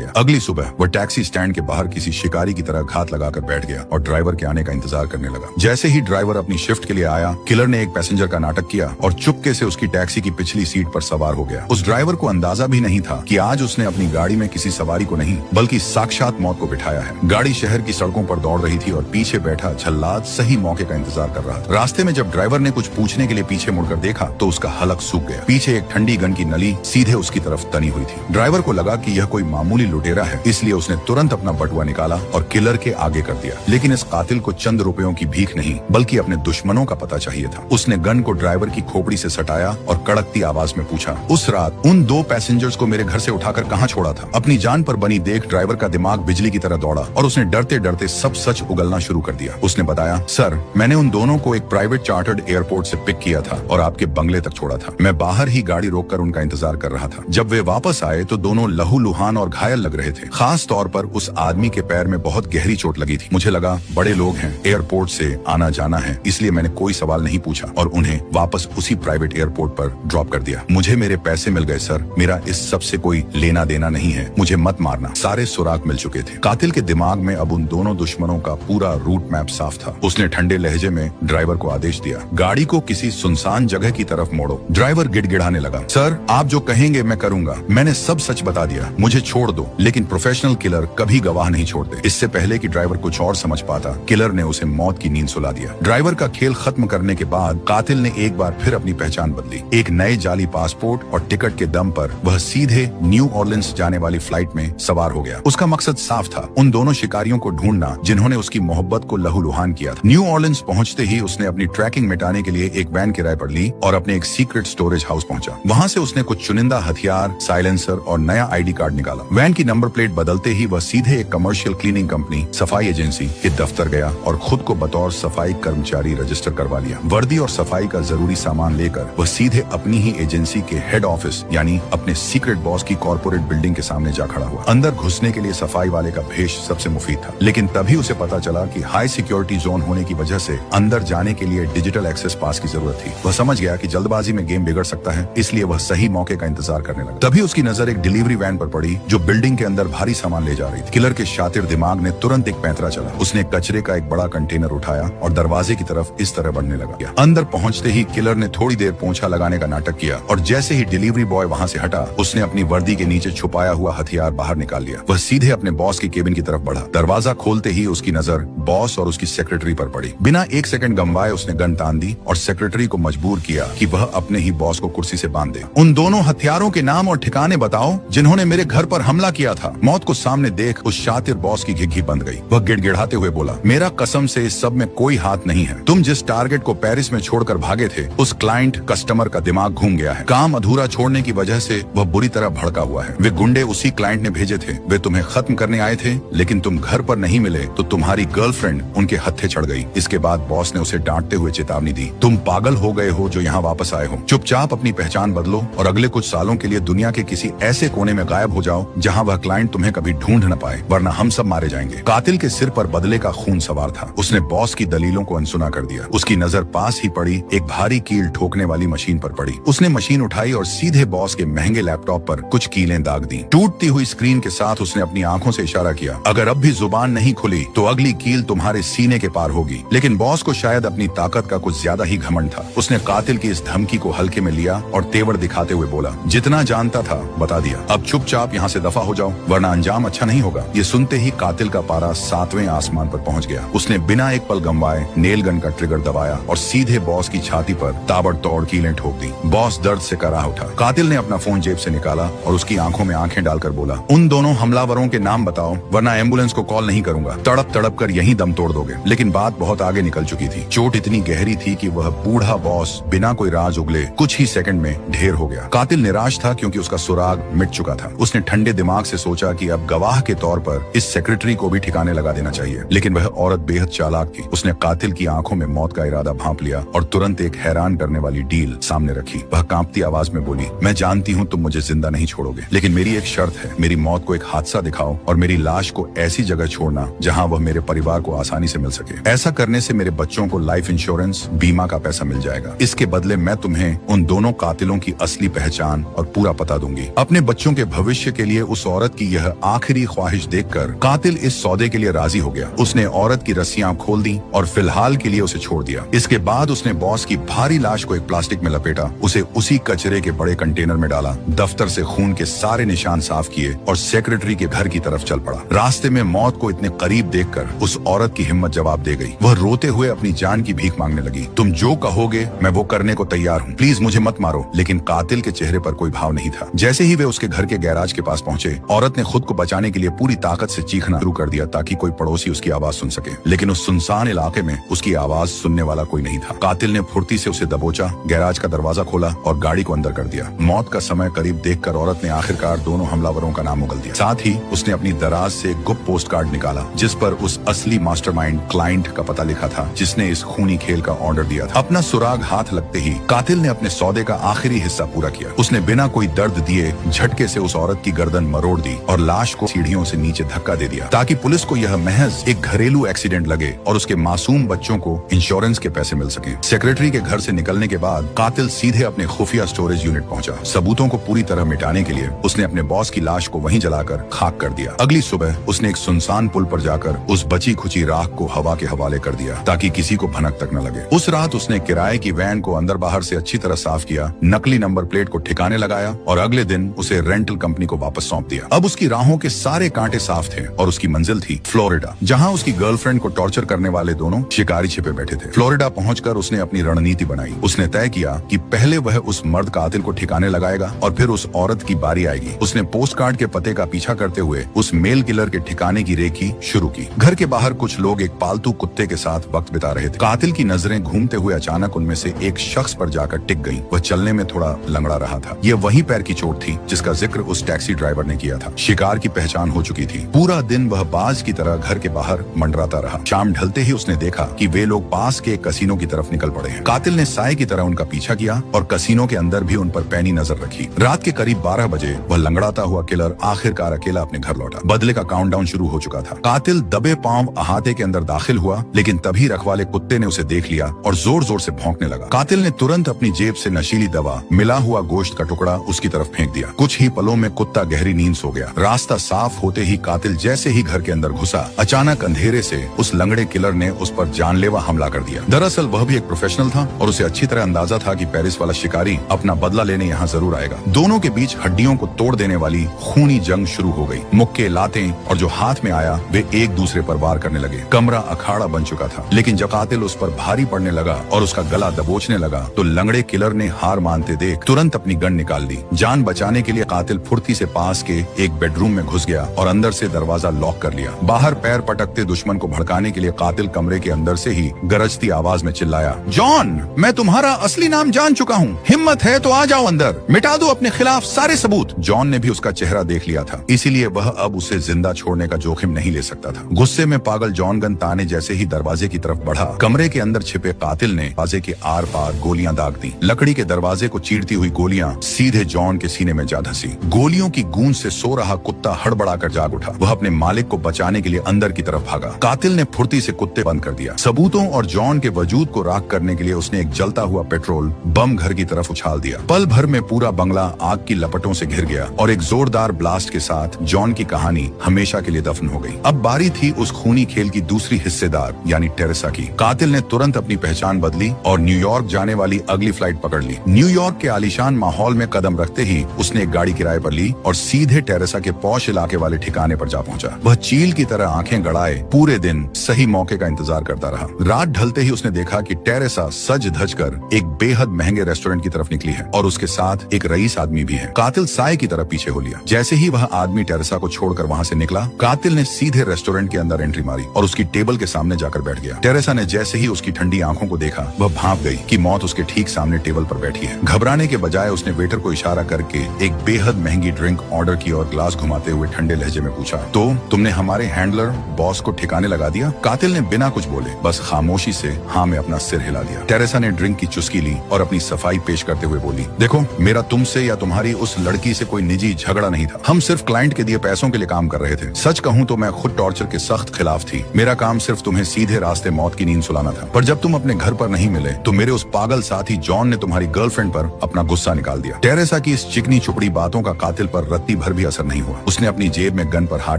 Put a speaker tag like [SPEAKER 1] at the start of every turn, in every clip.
[SPEAKER 1] गया। अगली सुबह वह टैक्सी स्टैंड के बाहर किसी शिकारी की तरह घात लगाकर बैठ गया और ड्राइवर के आने का इंतजार करने लगा। जैसे ही ड्राइवर अपनी शिफ्ट के लिए आया, किलर ने एक पैसेंजर का नाटक किया और चुपके से उसकी टैक्सी की पिछली सीट पर सवार हो गया। उस ड्राइवर को अंदाजा भी नहीं था कि आज उसने अपनी गाड़ी में किसी सवारी को नहीं बल्कि साक्षात मौत को बिठाया है। गाड़ी शहर की सड़कों पर दौड़ रही थी और पीछे बैठा जल्लाद सही मौके का इंतजार कर रहा था। रास्ते में जब ड्राइवर ने कुछ पूछने के लिए पीछे मुड़कर देखा तो उसका हलक सूख गया। पीछे एक ठंडी गन की नली सीधे उसकी तरफ तनी हुई थी। ड्राइवर को लगा कि यह कोई मामूली लुटेरा है, इसलिए उसने तुरंत अपना बटुआ निकाला और किलर के आगे कर दिया। लेकिन इस कातिल को चंद रुपयों की भीख नहीं बल्कि अपने दुश्मनों का पता चाहिए था। उसने गन को ड्राइवर की खोपड़ी से सटाया और कड़कती आवाज में पूछा, उस रात उन 2 पैसेंजर्स को मेरे घर से उठाकर कहाँ छोड़ा था? अपनी जान पर बनी देख ड्राइवर का दिमाग बिजली की तरह दौड़ा और उसने डरते डरते सब सच उगलना शुरू कर दिया। उसने बताया, सर, मैंने उन दोनों को एक प्राइवेट चार्टर्ड एयरपोर्ट से पिक किया था और आपके बंगले तक छोड़ा था। मैं बाहर ही गाड़ी रोककर उनका इंतजार कर रहा था। जब वे वापस आए तो दोनों लहूलुहान और घायल लग रहे थे। खास तौर पर उस आदमी के पैर में बहुत गहरी चोट लगी थी। मुझे लगा बड़े लोग हैं, एयरपोर्ट से आना जाना है, इसलिए मैंने कोई सवाल नहीं पूछा और उन्हें वापस उसी प्राइवेट एयरपोर्ट पर ड्रॉप कर दिया। मुझे मेरे पैसे मिल गए सर, मेरा इस सब से कोई लेना देना नहीं है, मुझे मत मारना। सारे सुराग मिल चुके थे। कातिल के दिमाग में अब उन दोनों दुश्मनों का पूरा रूट मैप साफ था। उसने ठंडे लहजे में ड्राइवर को आदेश दिया, गाड़ी को किसी सुनसान जगह की तरफ मोड़ो। ड्राइवर गिड़गिड़ाने लगा, सर, आप जो कहेंगे मैं करूंगा। मैंने सब सच बता दिया, मुझे छोड़ दो। लेकिन प्रोफेशनल किलर कभी गवाह नहीं छोड़ते। इससे पहले कि ड्राइवर कुछ और समझ पाता, किलर ने उसे मौत की नींद सुला दिया। ड्राइवर का खेल खत्म करने के बाद कातिल ने एक बार फिर अपनी पहचान बदली। एक नए जाली पासपोर्ट और टिकट के दम पर वह सीधे न्यू ऑर्लिन्स जाने वाली फ्लाइट में सवार हो गया। उसका मकसद साफ था, उन दोनों शिकारियों को ढूंढना जिन्होंने उसकी मोहब्बत को लहूलुहान किया था। न्यू ऑर्लिन्स पहुंचते ही उसने अपनी ट्रैकिंग मिटाने के लिए एक वैन किराए पर ली और अपने एक सीक्रेट स्टोरेज हाउस पहुंचा। वहां से उसने कुछ चुनिंदा हथियार, साइलेंसर और नया आईडी कार्ड निकाला। वैन की नंबर प्लेट बदलते ही वह सीधे एक कमर्शियल क्लीनिंग कंपनी, सफाई एजेंसी के दफ्तर गया और खुद को बतौर सफाई कर्मचारी रजिस्टर करवा लिया। वर्दी और सफाई का जरूरी सामान लेकर वह सीधे अपनी ही एजेंसी के हेड ऑफिस यानी अपने सीक्रेट बॉस की कॉर्पोरेट बिल्डिंग के सामने जा खड़ा हुआ। अंदर घुसने के लिए सफाई वाले का भेष सबसे मुफीद था, लेकिन तभी उसे पता चला कि हाई सिक्योरिटी जोन होने की वजह से अंदर जाने के लिए डिजिटल एक्सेस पास की जरूरत थी। वह समझ गया कि जल्दबाजी में गेम बिगड़ सकता है, इसलिए वह सही मौके का इंतजार करने लगा। तभी उसकी नजर एक डिलीवरी वैन पर पड़ी जो बिल्डिंग के अंदर भारी सामान ले जा रही थी। किलर के शातिर दिमाग ने तुरंत एक पैंतरा चला। उसने कचरे का एक बड़ा कंटेनर उठाया और दरवाजे की तरफ इस तरह बढ़ने लगा। अंदर पहुंचते ही किलर ने थोड़ी देर पोंछा लगाने का नाटक किया और जैसे ही डिलीवरी बॉय वहां से हटा, उसने अपनी वर्दी के नीचे छुपाया हुआ हथियार बाहर निकाल लिया। वह सीधे अपने बॉस के केबिन की तरफ बढ़ा। दरवाजा खोलते ही उसकी नजर बॉस और उसकी सेक्रेटरी पर पड़ी। बिना एक सेकंड गंवाए उसने गन तान दी और सेक्रेटरी को मजबूर किया कि वह अपने ही बॉस को कुर्सी से बांध दे। उन दोनों हथियारों के नाम और ठिकाने बताओ जिन्होंने मेरे घर पर हमला किया था। मौत को सामने देख उस शातिर बॉस की घिघी बंद गई। वह गिड़गिड़ाते हुए बोला, मेरा कसम से इस सब में कोई हाथ नहीं है। तुम जिस टारगेट को पेरिस में छोड़कर भागे थे, उस क्लाइंट कस्टमर का दिमाग घूम गया है। काम अधूरा छोड़ने की वजह से वह बुरी तरह भड़का हुआ है। वे गुंडे उसी क्लाइंट ने भेजे थे। वे तुम्हें खत्म करने आए थे, लेकिन तुम घर पर नहीं मिले तो तुम्हारी गर्लफ्रेंड उनके हत्थे चढ़ गई। इसके बाद बॉस ने उसे डांटते हुए चेतावनी दी, तुम पागल हो गए हो जो यहाँ वापस आए हो। चुपचाप अपनी पहचान बदलो और अगले कुछ सालों के लिए दुनिया के किसी ऐसे कोने में गायब हो जाओ जहाँ वह क्लाइंट तुम्हें कभी ढूंढ न पाए, वरना हम सब मारे जाएंगे। कातिल के सिर पर बदले का खून सवार था। उसने बॉस की दलीलों को अनसुना कर दिया। उसकी नजर पास ही पड़ी एक भारी कील ठोकने वाली मशीन पर पड़ी। उसने मशीन उठाई और सीधे बॉस के महंगे लैपटॉप पर कुछ कीलें दाग दी। टूटती हुई स्क्रीन के साथ उसने अपनी आंखों से इशारा किया, अगर अब भी जुबान नहीं खुली तो अगली कील तुम्हारे सीने के पार होगी। लेकिन बॉस को शायद अपनी ताकत का कुछ ज्यादा ही घमंड था। उसने कातिल की इस धमकी को हल्के में लिया और तेवर दिखाते हुए बोला, जितना जानता था बता दिया, अब चुपचाप यहाँ से दफा हो जाओ वरना अंजाम अच्छा नहीं होगा। ये सुनते ही कातिल का पारा 7वें आसमान पर पहुंच गया। उसने बिना एक पल गंवाए नेल गन का ट्रिगर दबाया और सीधे बॉस की छाती पर ताबड़तोड़ कीलें ठोक दी। बॉस दर्द से कराह उठा। कातिल ने अपना फोन जेब से निकाला और उसकी आंखों में आंखें डालकर बोला, उन दोनों हमलावरों के नाम बताओ वरना एम्बुलेंस को कॉल नहीं करूंगा। तड़प तड़प कर यहीं दम तोड़ दोगे। लेकिन बात बहुत आगे निकल चुकी थी। चोट इतनी गहरी थी कि वह बूढ़ा बॉस बिना कोई राज उगले कुछ ही सेकंड में ढेर हो गया। कातिल निराश था क्योंकि उसका सुराग मिट चुका था। उसने ठंडे दिमाग से सोचा कि अब गवाह के तौर पर इस सेक्रेटरी को भी ठिकाने लगा देना चाहिए। लेकिन वह औरत बेहद चालाक थी। उसने कातिल की आंखों में मौत का इरादा भांप लिया और तुरंत एक हैरान करने वाली डील सामने रखी। वह कांपती आवाज में बोली, मैं जानती हूँ तुम मुझे जिंदा नहीं छोड़ोगे, लेकिन मेरी एक शर्त है। मेरी मौत को एक हादसा दिखाओ और मेरी लाश को ऐसी जगह छोड़ना जहाँ वह मेरे परिवार को आसानी से मिल सके। ऐसा करने से मेरे बच्चों को लाइफ इंश्योरेंस बीमा का पैसा मिल जाएगा। इसके बदले मैं तुम्हें उन दोनों कातिलों की असली पहचान और पूरा पता दूंगी। अपने बच्चों के भविष्य के लिए उस औरत की यह आखिरी ख्वाहिश देखकर कातिल इस सौदे के लिए राजी हो गया। उसने औरत की रस्सियां खोल दी और फिलहाल के लिए उसे छोड़ दिया। इसके बाद उसने बॉस की भारी लाश को एक प्लास्टिक में लपेटा, उसे उसी कचरे के बड़े कंटेनर में डाला, दफ्तर से खून के सारे निशान साफ किए और सेक्रेटरी के घर की तरफ चल पड़ा। रास्ते में मौत को इतने करीब देखकर उस औरत की हिम्मत जवाब दे गई। वह रोते हुए अपनी जान की भीख मांगने लगी। तुम जो कहोगे मैं वो करने को तैयार हूँ, प्लीज मुझे मत मारो। लेकिन कातिल के चेहरे पर कोई भाव नहीं था। जैसे ही वे उसके घर के गैराज के पास पहुंचे, औरत ने खुद को बचाने के लिए पूरी ताकत से चीखना शुरू कर दिया ताकि कोई पड़ोसी उसकी आवाज सुन सके। लेकिन उस सुनसान इलाके में उसकी आवाज सुनने वाला कोई नहीं था। कातिल ने फुर्ती से उसे दबोचा, गैराज का दरवाजा खोला और गाड़ी को अंदर कर दिया। मौत का समय करीब देखकर औरत ने आखिरकार दोनों हमलावरों का नाम उगल दिया। साथ ही उसने अपनी दराज से गुप्त पोस्ट कार्ड निकाला जिस पर उस असली मास्टरमाइंड क्लाइंट का पता लिखा था जिसने इस खूनी खेल का ऑर्डर दिया था। अपना सुराग हाथ लगते ही कातिल ने अपने सौदे का आखिरी हिस्सा पूरा किया। उसने बिना कोई दर्द दिए झटके से उस औरत की गर्दन मरोड़ दी और लाश को सीढ़ियों से नीचे धक्का दे दिया ताकि पुलिस को यह महज एक घरेलू एक्सीडेंट लगे और उसके मासूम बच्चों को इंश्योरेंस के पैसे मिल सके। सेक्रेटरी के घर से निकलने के बाद कातिल सीधे अपने खुफिया स्टोरेज यूनिट पहुंचा। सबूतों को पूरी तरह मिटाने के लिए उसने अपने बॉस की लाश को वहीं जलाकर खाक कर दिया। अगली सुबह उसने एक सुनसान पुल पर जाकर उस बची खुची राख को हवा के हवाले कर दिया ताकि किसी को भनक तक न लगे। उस रात उसने किराए की वैन को अंदर बाहर से अच्छी तरह साफ किया, नकली नंबर प्लेट को ठिकाने लगाया और अगले दिन उसे रेंटल कंपनी को वापस सौंप दिया। अब उसकी राहों के सारे कांटे साफ थे और उसकी मंजिल थी फ्लोरिडा, जहां उसकी गर्लफ्रेंड को टॉर्चर करने वाले दोनों शिकारी छिपे बैठे थे। फ्लोरिडा पहुंचकर उसने अपनी रणनीति बनाई। उसने तय किया कि पहले वह उस मर्द कातिल को ठिकाने लगाएगा और फिर उस औरत की बारी आएगी। उसने पोस्ट कार्ड के पते का पीछा करते हुए उस मेल किलर के ठिकाने की रेखी शुरू की। घर के बाहर कुछ लोग एक पालतू कुत्ते के साथ वक्त बिता रहे थे। कातिल की नजरें घूमते हुए अचानक उनमें से एक शख्स पर जाकर टिक गईं। वह चलने में थोड़ा लंगड़ा रहा था। यह वही पैर की चोट थी जिसका जिक्र उस टैक्सी ड्राइवर ने किया था। शिकार की पहचान हो चुकी थी। पूरा दिन वह बाज की तरह घर के बाहर मंडराता रहा। शाम ढलते ही उसने देखा कि वे लोग पास के कसीनो की तरफ निकल पड़े हैं। कातिल ने साए की तरह उनका पीछा किया और कसीनो के अंदर भी उन पर पैनी नजर रखी। रात के करीब 12 बजे वह लंगड़ाता हुआ किलर आखिरकार अकेला अपने घर लौटा। बदले का काउंटडाउन शुरू हो चुका था। कातिल दबे पांव अहाते के अंदर दाखिल हुआ, लेकिन तभी रखवाले कुत्ते ने उसे देख लिया और जोर जोर से भौंकने लगा। कातिल ने तुरंत अपनी जेब से नशीली दवा, मिला हुआ गोश्त का टुकड़ा उसकी तरफ फेंक दिया। कुछ ही पलों में कुत्ता गहरी नींद सो गया। रास्ता साफ होते ही कातिल जैसे ही घर के अंदर घुसा, अचानक अंधेरे से उस लंगड़े किलर ने उस पर जानलेवा हमला कर दिया। दरअसल वह भी एक प्रोफेशनल था और उसे अच्छी तरह अंदाजा था कि पेरिस वाला शिकारी अपना बदला लेने यहाँ जरूर आएगा। दोनों के बीच हड्डियों को तोड़ देने वाली खूनी जंग शुरू हो गई। मुक्के, लातें और जो हाथ में आया वे एक दूसरे पर वार करने लगे। कमरा अखाड़ा बन चुका था, लेकिन जब कातिल उस पर भारी पड़ने लगा और उसका गला दबोचने लगा तो लंगड़े किलर ने हार मानते देख तुरंत अपनी गन निकाल ली। जान बचाने के लिए कातिल फुर्ती से पास के एक बेडरूम में घुस गया और अंदर से दरवाजा लॉक कर लिया। बाहर पैर पटकते दुश्मन को भड़काने के लिए कातिल कमरे के अंदर से ही गरजती आवाज में चिल्लाया, जॉन, मैं तुम्हारा असली नाम जान चुका हूँ। हिम्मत है तो आ जाओ अंदर, मिटा दो अपने खिलाफ सारे सबूत। जॉन ने भी उसका चेहरा देख लिया था, इसीलिए वह अब उसे जिंदा छोड़ने का जोखिम नहीं ले सकता था। गुस्से में पागल जॉन गन ताने जैसे ही दरवाजे की तरफ बढ़ा, कमरे के अंदर छिपे कातिल ने दरवाजे के आर पार गोलियां दाग दी। लकड़ी के दरवाजे को चीरती हुई गोलियां सीधे जॉन के सीने में जा धसी। गोलियों की गूंज से सो रहा कुत्ता हड़बड़ाकर जाग उठा। वह अपने मालिक को बचाने के लिए अंदर की तरफ भागा। कातिल ने फुर्ती से कुत्ते बंद कर दिया। सबूतों और जॉन के वजूद को राख करने के लिए उसने एक जलता हुआ पेट्रोल बम घर की तरफ उछाल दिया। पल भर में पूरा बंगला आग की लपटों से घिर गया और एक जोरदार ब्लास्ट के साथ जॉन की कहानी हमेशा के लिए दफन हो गई। अब बारी थी उस खूनी खेल की दूसरी हिस्सेदार यानी टेरेसा की। कातिल ने तुरंत अपनी पहचान बदली और न्यूयॉर्क जाने वाली अगली फ्लाइट पकड़ ली। न्यूयॉर्क के आलीशान माहौल में कदम रखते ही उसने एक गाड़ी किराए पर ली और सीधे टेरेसा के पौश इलाके वाले ठिकाने पर जा पहुंचा। वह चील की तरह आंखें गड़ाए पूरे दिन सही मौके का इंतजार करता रहा। रात ढलते ही उसने देखा कि टेरेसा सज धज कर एक बेहद महंगे रेस्टोरेंट की तरफ निकली है और उसके साथ एक रईस आदमी भी है। कातिल साए की तरफ पीछे हो लिया। जैसे ही वह आदमी टेरेसा को छोड़कर वहां से निकला, कातिल ने सीधे रेस्टोरेंट के अंदर एंट्री मारी और उसकी टेबल के सामने जाकर बैठ गया। टेरेसा ने जैसे ही उसकी ठंडी आंखों को देखा, वह भांप गई कि मौत उसके ठीक सामने टेबल पर बैठी है। घबराने के बजाय उसने वेटर को इशारा करके एक बेहद महंगी ड्रिंक ऑर्डर की और ग्लास घुमाते हुए ठंडे लहजे में पूछा, तो तुमने हमारे हैंडलर बॉस को ठिकाने लगा दिया? कातिल ने बिना कुछ बोले बस खामोशी से हाँ में अपना सिर हिला दिया। टेरेसा ने ड्रिंक की चुस्की ली और अपनी सफाई पेश करते हुए बोली, देखो, मेरा तुमसे या तुम्हारी उस लड़की से कोई निजी झगड़ा नहीं था। हम सिर्फ क्लाइंट के दिए पैसों के लिए काम कर रहे थे। सच कहूं तो मैं खुद टॉर्चर के सख्त खिलाफ थी। मेरा काम सिर्फ तुम्हें सीधे रास्ते मौत की नींद सुलाना था। पर जब तुम अपने घर पर नहीं मिले तो मेरे उस पागल साथी जॉन ने तुम्हारी गर्लफ्रेंड पर अपना गुस्सा निकाल दिया। टेरेसा की इस चिकनी चुपड़ी बातों का कातिल पर रत्ती भर भी असर नहीं हुआ। उसने अपनी जेब में गन पर हाथ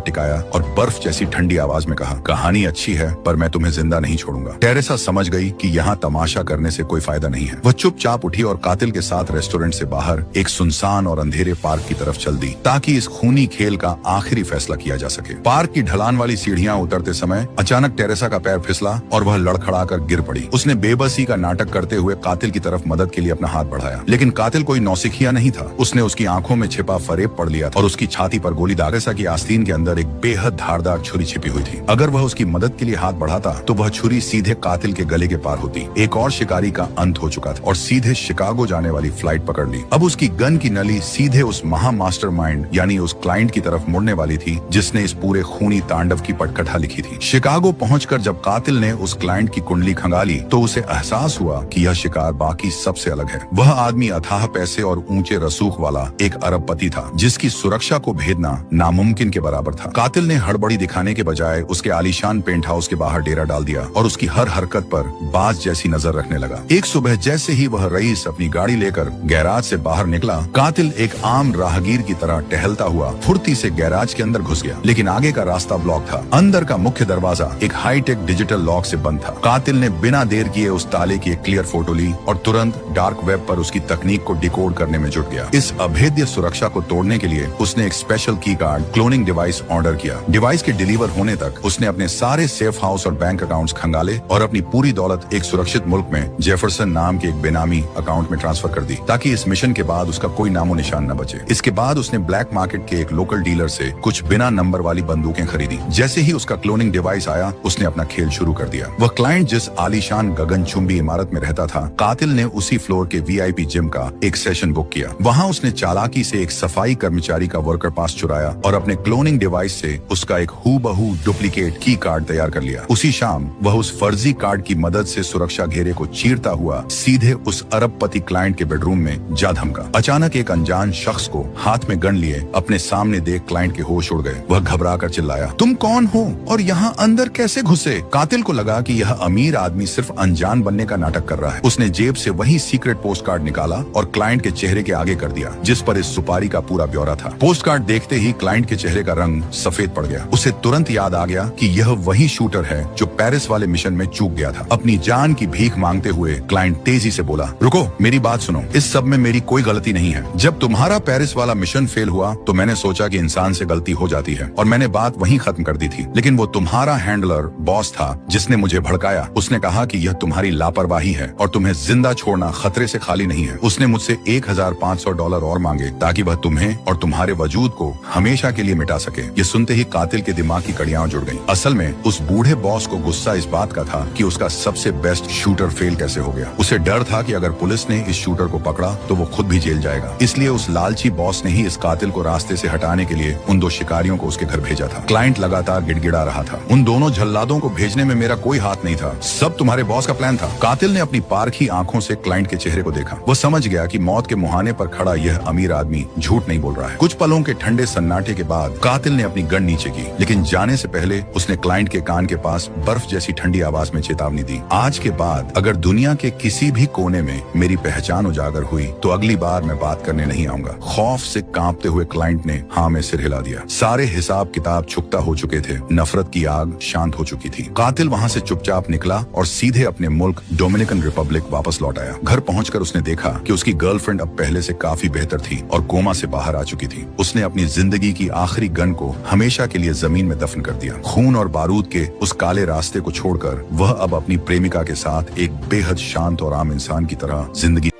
[SPEAKER 1] टिकाया और बर्फ जैसी ठंडी आवाज में कहा, कहानी अच्छी है पर मैं तुम्हें जिंदा नहीं छोड़ूंगा। टेरेसा समझ गई कि यहाँ तमाशा करने से कोई फायदा नहीं है। वह चुपचाप उठी और कातिल के साथ रेस्टोरेंट से बाहर एक सुनसान और अंधेरे पार्क की तरफ चल दी ताकि इस खूनी खेल का आखिरी फैसला किया जा सके। पार्क की ढलान वाली सीढ़ियां उतरते समय अचानक टेरेसा का पैर फिसला और वह लड़खड़ाकर गिर पड़ी। उसने बेबसी का नाटक करते हुए कातिल की तरफ मदद के लिए अपना हाथ बढ़ाया, लेकिन कातिल कोई नौसिखिया नहीं था। उसने उसकी आंखों में छिपा फरेब पढ़ लिया और उसकी छाती पर गोली दाग। टेरेसा की आस्तीन के अंदर एक बेहद धारदार छुरी छिपी हुई थी। अगर वह उसकी मदद के लिए हाथ बढ़ाता तो वह छुरी सीधे कातिल के गले के पार होती। एक और शिकारी का अंत हो चुका था और सीधे शिकागो जाने वाली फ्लाइट पकड़ ली। अब उसकी गन की नली सीधे उस महा मास्टरमाइंड यानी उस क्लाइंट की तरफ मुड़ने वाली थी जिसने इस पूरे खूनी तांडव की पटकथा लिखी थी। शिकागो पहुंचकर जब कातिल ने उस क्लाइंट की कुंडली खंगाली तो उसे एहसास हुआ कि यह शिकार बाकी सबसे अलग है। वह आदमी अथाह पैसे और ऊंचे रसूख वाला एक अरबपति था जिसकी सुरक्षा को भेदना नामुमकिन के बराबर था। कातिल ने हड़बड़ी दिखाने के बजाय उसके आलीशान पेंट हाउस के बाहर डेरा डाल दिया और उसकी हर हरकत पर बाज जैसी नजर रखने लगा। एक सुबह जैसे ही वह रईस अपनी गाड़ी लेकर गैराज से बाहर निकला, कातिल एक आम राहगीर की तरह टहलता हुआ फुर्ती से गैराज के अंदर घुस गया, लेकिन आगे का रास्ता ब्लॉक था। अंदर का मुख्य दरवाजा एक हाईटेक डिजिटल लॉक से बंद था। कातिल ने बिना देर किए उस ताले की एक क्लियर फोटो ली और तुरंत डार्क वेब पर उसकी तकनीक को डिकोड करने में जुट गया। इस अभेद्य सुरक्षा को तोड़ने के लिए उसने एक स्पेशल की कार्ड क्लोनिंग डिवाइस ऑर्डर किया। डिवाइस के डिलीवर होने तक उसने अपने सारे सेफ हाउस और बैंक अकाउंट्स खंगाले और अपनी पूरी दौलत एक सुरक्षित मुल्क में जेफरसन नाम के एक बेनामी अकाउंट में ट्रांसफर कर दी ताकि इस मिशन के बाद उसका कोई नामो निशान न बचे। इसके बाद उसने ब्लैक मार्केट के एक लोकल डीलर से कुछ बिना नंबर वाली बंदूकें खरीदी। जैसे ही उसका क्लोनिंग डिवाइस आया उसने अपना खेल शुरू कर दिया। वह क्लाइंट जिस आलीशान गगनचुंबी इमारत में रहता था, कातिल ने उसी फ्लोर के वीआईपी जिम का एक सेशन बुक किया। वहाँ उसने चालाकी से एक सफाई कर्मचारी का वर्कर पास चुराया और अपने क्लोनिंग डिवाइस से उसका एक हूबहू डुप्लीकेट की कार्ड तैयार कर लिया। उसी शाम वह उस फर्जी कार्ड की मदद से सुरक्षा घेरे को चीरता हुआ सीधे उस अरबपति क्लाइंट के बेडरूम में जा धमका। अचानक एक अनजान शख्स को हाथ में गन लिए अपने सामने देख क्लाइंट के होश उड़ गए। वह घबराकर चिल्लाया, तुम कौन हो और यहाँ अंदर कैसे घुसे? कातिल को लगा कि यह अमीर आदमी सिर्फ अनजान बनने का नाटक कर रहा है। उसने जेब से वही सीक्रेट पोस्ट कार्ड निकाला और क्लाइंट के चेहरे के आगे कर दिया जिस पर इस सुपारी का पूरा ब्यौरा था। पोस्ट कार्ड देखते ही क्लाइंट के चेहरे का रंग सफेद पड़ गया। उसे तुरंत याद आ गया कि यह वही शूटर है जो पेरिस वाले मिशन में चूक गया था। अपनी जान की भीख मांगते हुए क्लाइंट तेजी से बोला, रुको, मेरी बात सुनो, इस सब में मेरी कोई गलती नहीं है। जब तुम्हारा पेरिस वाला मिशन फेल हुआ तो मैंने सोचा कि इंसान से गलती हो जाती है और मैंने बात वहीं खत्म कर दी थी, लेकिन वो तुम्हारा हैंडलर बॉस था जिसने मुझे भड़काया। उसने कहा कि यह तुम्हारी लापरवाही है और तुम्हें जिंदा छोड़ना खतरे से खाली नहीं है। उसने मुझसे $1,500 और मांगे ताकि वह तुम्हें और तुम्हारे वजूद को हमेशा के लिए मिटा सके। ये सुनते ही कातिल के दिमाग की कड़ियां जुड़ गईं। असल में उस बूढ़े बॉस को गुस्सा इस बात का था कि उसका सबसे बेस्ट शूटर फेल कैसे हो गया। उसे डर था कि अगर पुलिस ने इस शूटर को पकड़ा तो वो खुद भी जेल जाएगा। इसलिए उस लालची बॉस ने ही इस कातिल को रास्ते से हटाने के लिए उन 2 शिकारियों को उसके घर भेजा था। क्लाइंट लगातार गिड़गिड़ा रहा था, उन दोनों जल्लादों को भेजने में मेरा कोई हाथ नहीं था, सब तुम्हारे बॉस का प्लान था। कातिल ने अपनी पारखी आंखों से क्लाइंट के चेहरे को देखा। वो समझ गया कि मौत के मुहाने पर खड़ा यह अमीर आदमी झूठ नहीं बोल रहा है। कुछ पलों के ठंडे सन्नाटे के बाद कातिल ने अपनी गन नीचे की, लेकिन जाने से पहले उसने क्लाइंट के कान के पास बर्फ जैसी ठंडी आवाज में चेतावनी दी, आज के बाद अगर दुनिया के किसी भी कोने में मेरी पहचान उजागर हुई तो अगली बार मैं बात करने नहीं आऊंगा। खौफ से कांपते हुए क्लाइंट ने हाँ में सिर हिला दिया। सारे हिसाब किताब चुकता हो चुके थे, नफरत की आग शांत हो चुकी थी। कातिल वहाँ से चुपचाप निकला और सीधे अपने मुल्क डोमिनिकन रिपब्लिक वापस लौट आया। घर पहुंचकर उसने देखा कि उसकी गर्लफ्रेंड अब पहले से काफी बेहतर थी और कोमा से बाहर आ चुकी थी। उसने अपनी जिंदगी की आखिरी गन को हमेशा के लिए जमीन में दफन कर दिया। खून और बारूद के उस काले रास्ते को छोड़कर वह अब अपनी प्रेमिका के साथ एक बेहद शांत और आम इंसान की तरह जिंदगी।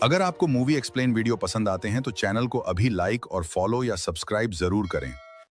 [SPEAKER 1] अगर आपको मूवी एक्सप्लेन वीडियो पसंद आते हैं तो चैनल को अभी लाइक और फॉलो या सब्सक्राइब जरूर करें।